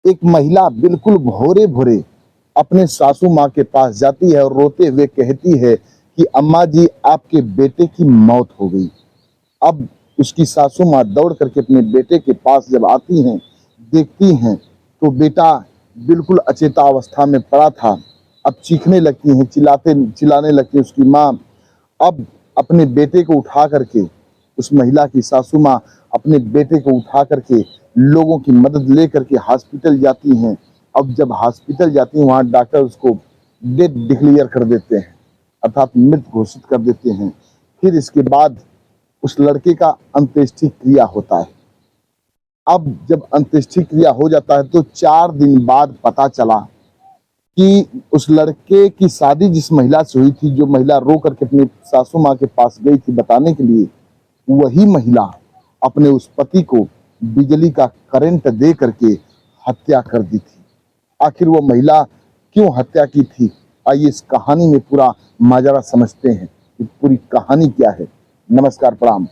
एक महिला बिल्कुल भोरे भोरे अपने सासू माँ के पास जाती है और रोते हुए कहती है कि अम्मा जी, आपके बेटे की मौत हो गई। अब उसकी सासू माँ दौड़ करके अपने बेटे के पास जब आती हैं, देखती हैं तो बेटा बिल्कुल अचेता अवस्था में पड़ा था। अब चीखने लगती हैं, चिल्लाने लगती है उसकी माँ। अब अपने बेटे को उठा करके उस महिला की सासू माँ अपने बेटे को उठा करके लोगों की मदद ले करके हॉस्पिटल जाती हैं। अब जब हॉस्पिटल जाती हैं, वहाँ डॉक्टर उसको डेड डिक्लेयर कर देते हैं, अर्थात मृत घोषित कर देते हैं। फिर इसके बाद उस लड़के का अंत्येष्टि क्रिया होता है। अब जब अंत्येष्टि क्रिया हो जाता है तो 4 दिन बाद पता चला कि उस लड़के की शादी जिस महिला से हुई थी, जो महिला रो करके अपनी सासू माँ के पास गई थी बताने के लिए, वही महिला अपने उस पति को बिजली का करंट दे करके हत्या कर दी थी। आखिर वो महिला क्यों हत्या की थी, आइए इस कहानी में पूरा माजरा समझते हैं कि पूरी कहानी क्या है। नमस्कार, प्रणाम।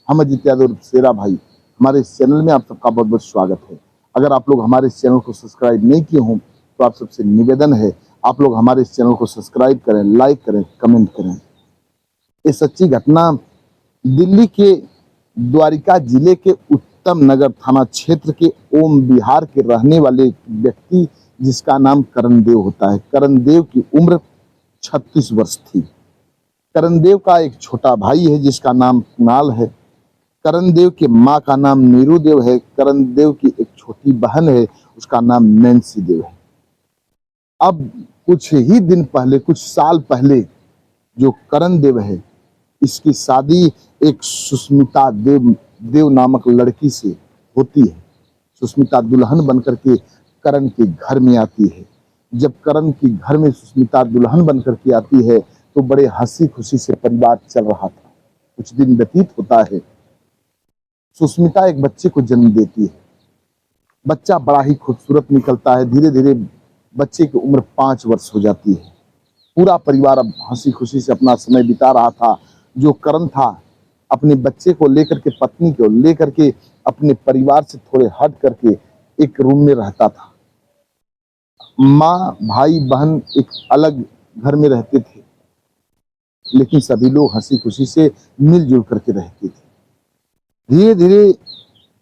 हम अजित यादव उर्फ शेरा भाई, हमारे इस चैनल में आप सबका बहुत बहुत स्वागत है। अगर आप लोग हमारे इस चैनल को सब्सक्राइब नहीं किए हों तो आप सबसे निवेदन है, आप लोग हमारे इस चैनल को सब्सक्राइब करें, लाइक करें, कमेंट करें। ये सच्ची घटना दिल्ली के द्वारिका जिले के उत्तम नगर थाना क्षेत्र के ओम विहार के रहने वाले व्यक्ति, जिसका नाम करण देव होता है। करण देव की उम्र 36 वर्ष थी। करण देव का एक छोटा भाई है जिसका नाम कुणाल है। करण देव के माँ का नाम नीरू देव है। करण देव की एक छोटी बहन है, उसका नाम नैन्सी देव है। अब कुछ ही दिन पहले, कुछ साल पहले, जो करण देव है, इसकी शादी एक सुष्मिता देव नामक लड़की से होती है। सुष्मिता दुल्हन बनकर के करण के घर में आती है। जब करण के घर में सुष्मिता दुल्हन बनकर के आती है तो बड़े हंसी खुशी से परिवार चल रहा था। कुछ दिन व्यतीत होता है, सुष्मिता एक बच्चे को जन्म देती है। बच्चा बड़ा ही खूबसूरत निकलता है। धीरे धीरे बच्चे की उम्र 5 वर्ष हो जाती है। पूरा परिवार अब हंसी खुशी से अपना समय बिता रहा था। जो करण था, अपने बच्चे को लेकर के, पत्नी को लेकर के अपने परिवार से थोड़े हट करके एक रूम में रहता था। माँ, भाई, बहन एक अलग घर में रहते थे, लेकिन सभी लोग हंसी खुशी से मिलजुल करके रहते थे। धीरे धीरे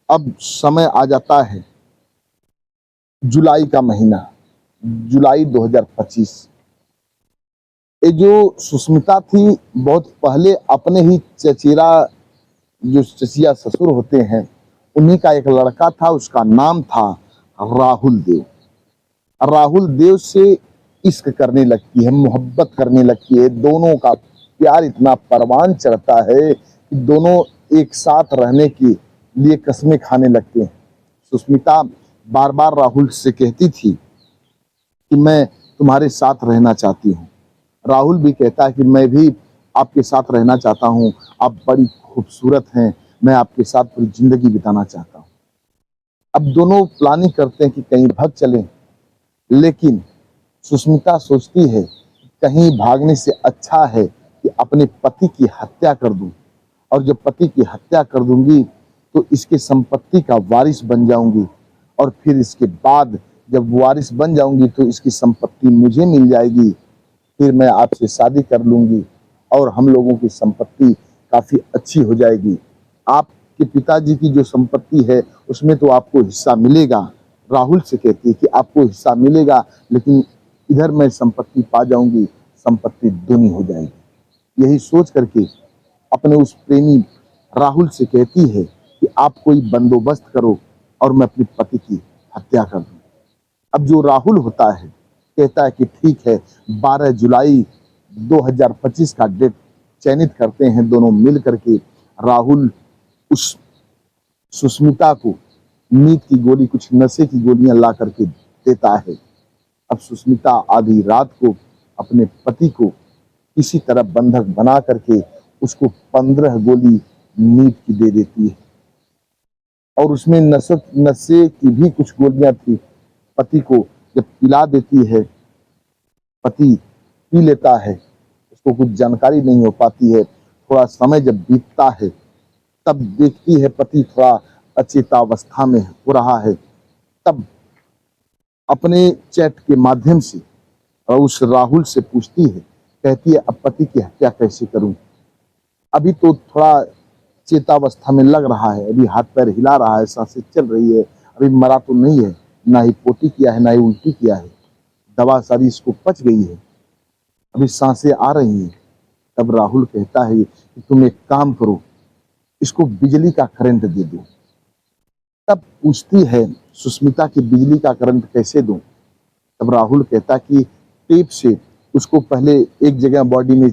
अब समय आ जाता है जुलाई का महीना, जुलाई 2025। ये जो सुष्मिता थी, बहुत पहले अपने ही चचेरा, जो चचिया ससुर होते हैं, उन्हीं का एक लड़का था, उसका नाम था राहुल देव। राहुल देव से इश्क करने लगती है, मोहब्बत करने लगती है। दोनों का प्यार इतना परवान चढ़ता है कि दोनों एक साथ रहने के लिए कस्में खाने लगते हैं। सुष्मिता बार बार राहुल से कहती थी कि मैं तुम्हारे साथ रहना चाहती हूँ। राहुल भी कहता है कि मैं भी आपके साथ रहना चाहता हूँ, आप बड़ी खूबसूरत हैं, मैं आपके साथ पूरी जिंदगी बिताना चाहता हूँ। अब दोनों प्लानिंग करते हैं कि कहीं भाग चलें, लेकिन सुष्मिता सोचती है कहीं भागने से अच्छा है कि अपने पति की हत्या कर दूं, और जब पति की हत्या कर दूंगी तो इसके संपत्ति का वारिस बन जाऊंगी, और फिर इसके बाद जब वारिस बन जाऊंगी तो इसकी संपत्ति मुझे मिल जाएगी। फिर मैं आपसे शादी कर लूंगी और हम लोगों की संपत्ति काफी अच्छी हो जाएगी। आपके पिताजी की जो संपत्ति है उसमें तो आपको हिस्सा मिलेगा। राहुल से कहती है कि आपको हिस्सा मिलेगा, लेकिन इधर मैं संपत्ति पा जाऊंगी, संपत्ति दूनी हो जाएगी। यही सोच करके अपने उस प्रेमी राहुल से कहती है कि आप कोई बंदोबस्त करो और मैं अपने पति की हत्या कर दूं। अब जो राहुल होता है कहता है कि ठीक है, 12 जुलाई 2025 का डेट चयनित करते हैं। दोनों मिल करके राहुल उस सुष्मिता को नींद की गोली, कुछ नशे की गोलियां ला करके देता है। अब सुष्मिता आधी रात को अपने पति को किसी तरह बंधक बना करके उसको 15 गोली नींद की दे देती है, और उसमें नशे की भी कुछ गोलियां थी। पति को जब पिला देती है, पति पी लेता है, उसको कुछ जानकारी नहीं हो पाती है। थोड़ा समय जब बीतता है तब देखती है पति थोड़ा अचेतावस्था में हो रहा है। तब अपने चैट के माध्यम से उस राहुल से पूछती है, कहती है अब पति की हत्या कैसे करूं। अभी तो थोड़ा चेतावस्था में लग रहा है, अभी हाथ पैर हिला रहा है, सांसें चल रही है, अभी मरा तो नहीं है, ना ही पोटी किया है, ना ही उल्टी किया है, दवा सारी इसको पच गई है, अभी सांसें आ रही हैं। तब राहुल कहता है कि तुम एक काम करो, इसको बिजली का करंट दे दो। तब पूछती है सुष्मिता की बिजली का करंट कैसे दूं। तब राहुल कहता कि टेप से उसको पहले एक जगह बॉडी में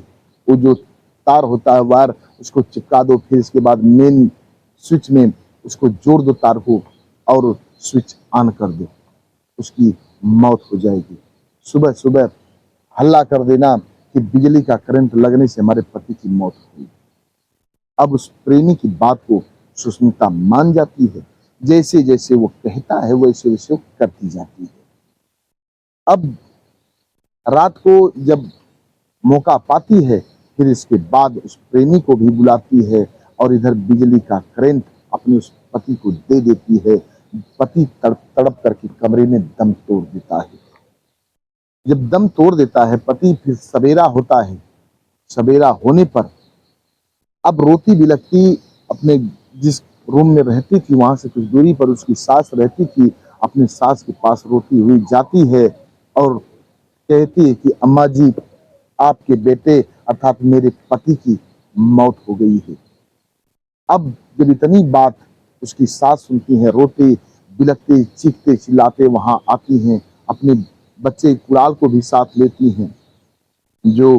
वो जो तार होता है वायर उसको चिपका दो, फिर इसके बाद मेन स्विच में उसको जोड़ दो तार को और स्विच ऑन कर दो, उसकी मौत हो जाएगी। सुबह सुबह हल्ला कर देना कि बिजली का करंट लगने से हमारे पति की मौत हुई। अब उस प्रेमी की बात को सुष्मिता मान जाती है, जैसे जैसे वो कहता है वैसे वैसे वो करती जाती है। अब रात को जब मौका पाती है, फिर इसके बाद उस प्रेमी को भी बुलाती है और इधर बिजली का करंट अपने उस पति को दे देती है। पति तड़प तड़प करके कमरे में दम तोड़ देता है। जब दम तोड़ देता है पति, फिर सवेरा होता है। सवेरा होने पर अब रोती बिलखती अपने जिस रूम में रहती थी वहां से कुछ दूरी पर उसकी सास रहती थी, अपने सास के पास रोती हुई जाती है और कहती है कि अम्मा जी, आपके बेटे अर्थात मेरे पति की मौत हो गई है। अब जब इतनी बात उसकी सास सुनती है, रोते बिलखते चीखते चिल्लाते वहां आती हैं, अपने बच्चे कुणाल को भी साथ लेती हैं, जो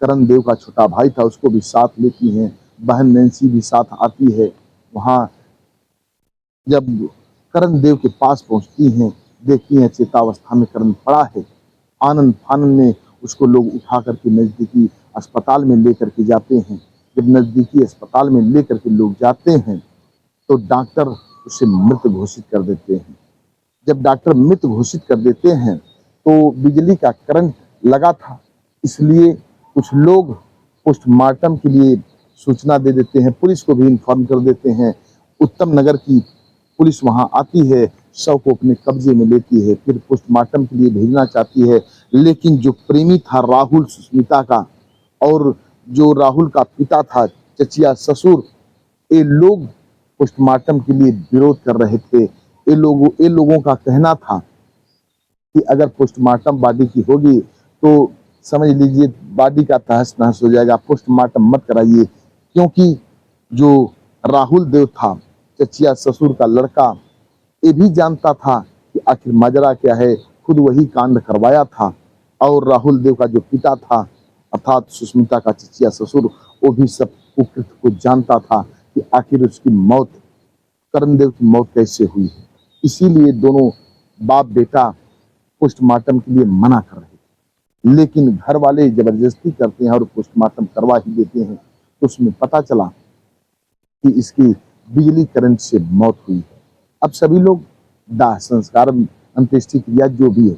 करण देव का छोटा भाई था उसको भी साथ लेती हैं, बहन नैन्सी भी साथ आती है। वहां जब करण देव के पास पहुंचती हैं, देखती हैं चेतावस्था में करण पड़ा है। आनंद फानंद में उसको लोग उठा करके नजदीकी अस्पताल में लेकर के जाते हैं। जब नजदीकी अस्पताल में लेकर के लोग जाते हैं तो डॉक्टर उसे मृत घोषित कर देते हैं। जब डॉक्टर मृत घोषित कर देते हैं तो बिजली का करंट लगा था, इसलिए कुछ लोग पोस्टमार्टम के लिए सूचना दे देते हैं, पुलिस को भी इन्फॉर्म कर देते हैं। उत्तम नगर की पुलिस वहां आती है, शव को अपने कब्जे में लेती है, फिर पोस्टमार्टम के लिए भेजना चाहती है। लेकिन जो प्रेमी था राहुल सुष्मिता का और जो राहुल का पिता था चचिया ससुर, ये लोग पोस्टमार्टम के लिए विरोध कर रहे थे। ये लोगों का कहना था कि अगर पोस्टमार्टम बॉडी की होगी तो समझ लीजिए बॉडी का तहस नहस हो जाएगा, पोस्टमार्टम मत कराइए। क्योंकि जो राहुल देव था चचिया ससुर का लड़का, ये भी जानता था कि आखिर माजरा क्या है, खुद वही कांड करवाया था। और राहुल देव का जो पिता था अर्थात सुष्मिता का चचिया ससुर, वो भी सब कुकृत को जानता था कि आखिर उसकी मौत, करण देव की मौत कैसे हुई है। इसीलिए दोनों बाप बेटा पोस्टमार्टम के लिए मना कर रहे थे, लेकिन घर वाले जबरदस्ती करते हैं और पोस्टमार्टम करवा ही देते हैं। तो उसमें पता चला कि इसकी बिजली करंट से मौत हुई है। अब सभी लोग दाह संस्कार अंत्येष्टि क्रिया जो भी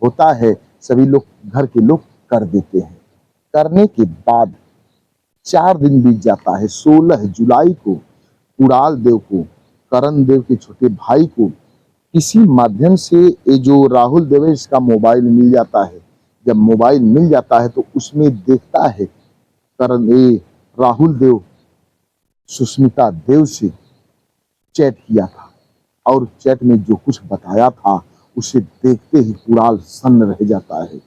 होता है सभी लोग घर के लोग कर देते हैं। करने के बाद 4 दिन बीत जाता है। 16 जुलाई को कुणाल देव को, करण देव के छोटे भाई को किसी माध्यम से ये जो राहुल देव है इसका मोबाइल मिल जाता है। जब मोबाइल मिल जाता है तो उसमें देखता है करण राहुल देव सुष्मिता देव से चैट किया था और चैट में जो कुछ बताया था उसे देखते ही कुणाल सन्न रह जाता है।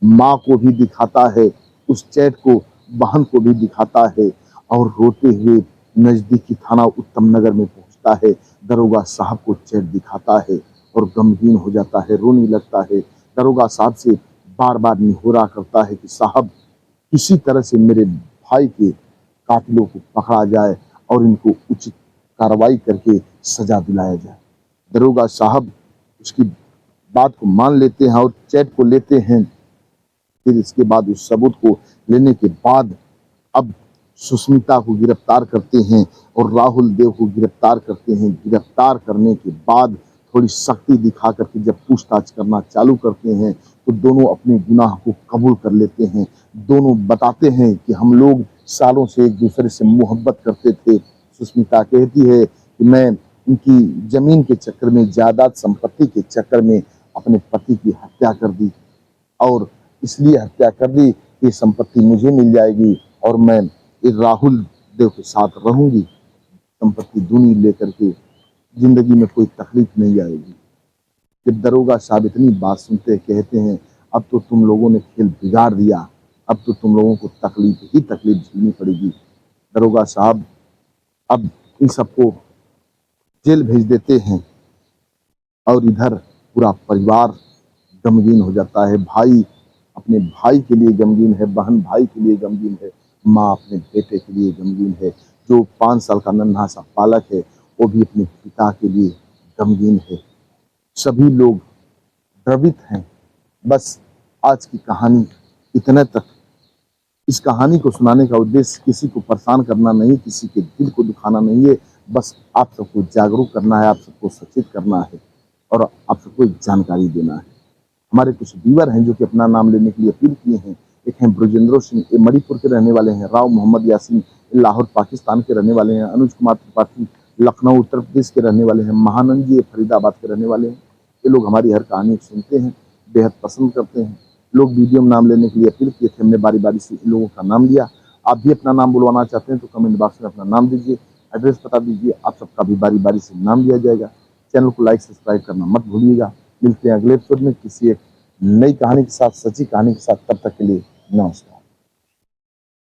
माँ को भी दिखाता है उस चैट को, बहन को भी दिखाता है और रोते हुए नजदीकी थाना उत्तम नगर में पहुंचता है। दरोगा साहब को चैट दिखाता है और गमगीन हो जाता है, रोने लगता है। दरोगा साहब से बार बार निहोरा करता है कि साहब किसी तरह से मेरे भाई के कातिलों को पकड़ा जाए और इनको उचित कार्रवाई करके सजा दिलाया जाए। दरोगा साहब उसकी बात को मान लेते हैं और चैट को लेते हैं। फिर इसके बाद उस सबूत को लेने के बाद अब सुष्मिता को गिरफ्तार करते हैं और राहुल देव को गिरफ्तार करते हैं। गिरफ्तार करने के बाद थोड़ी सख्ती दिखा करके जब पूछताछ करना चालू करते हैं तो दोनों अपने गुनाह को कबूल कर लेते हैं। दोनों बताते हैं कि हम लोग सालों से एक दूसरे से मोहब्बत करते थे। सुष्मिता कहती है कि मैं उनकी जमीन के चक्कर में, जायदाद संपत्ति के चक्कर में अपने पति की हत्या कर दी और इसलिए हत्या कर दी कि संपत्ति मुझे मिल जाएगी और मैं इस राहुल देव के साथ रहूंगी, संपत्ति दूनी लेकर के, जिंदगी में कोई तकलीफ नहीं आएगी। जब दरोगा साहब इतनी बात सुनते कहते हैं अब तो तुम लोगों ने खेल बिगाड़ दिया, अब तो तुम लोगों को तकलीफ ही तकलीफ झेलनी पड़ेगी। दरोगा साहब अब इन सबको जेल भेज देते हैं और इधर पूरा परिवार गमगीन हो जाता है। भाई अपने भाई के लिए गमगीन है, बहन भाई के लिए गमगीन है, माँ अपने बेटे के लिए गमगीन है, जो 5 साल का नन्हा सा बालक है वो भी अपने पिता के लिए गमगीन है। सभी लोग द्रवित हैं। बस आज की कहानी इतने तक। इस कहानी को सुनाने का उद्देश्य किसी को परेशान करना नहीं, किसी के दिल को दुखाना नहीं है, बस आप सबको जागरूक करना है, आप सबको सचेत करना है और आप सबको एक जानकारी देना है। हमारे कुछ व्यूअर हैं जो कि अपना नाम लेने के लिए अपील किए हैं। एक हैं ब्रजेंद्र सिंह, ये मणिपुर के रहने वाले हैं। राव मोहम्मद यासीन, लाहौर पाकिस्तान के रहने वाले हैं। अनुज कुमार त्रिपाठी, लखनऊ उत्तर प्रदेश के रहने वाले हैं। महानंद जी फरीदाबाद के रहने वाले हैं। ये लोग हमारी हर कहानी सुनते हैं, बेहद पसंद करते हैं। लोग वीडियो में नाम लेने के लिए अपील किए थे, हमने बारी बारी से इन लोगों का नाम लिया। आप भी अपना नाम बुलवाना चाहते हैं तो कमेंट बॉक्स में अपना नाम दीजिए, एड्रेस बता दीजिए, आप सबका भी बारी बारी से नाम लिया जाएगा। चैनल को लाइक सब्सक्राइब करना मत भूलिएगा। मिलते हैं अगले एपिसोड में किसी एक नई कहानी के साथ, सच्ची कहानी के साथ। तब तक के लिए नमस्कार।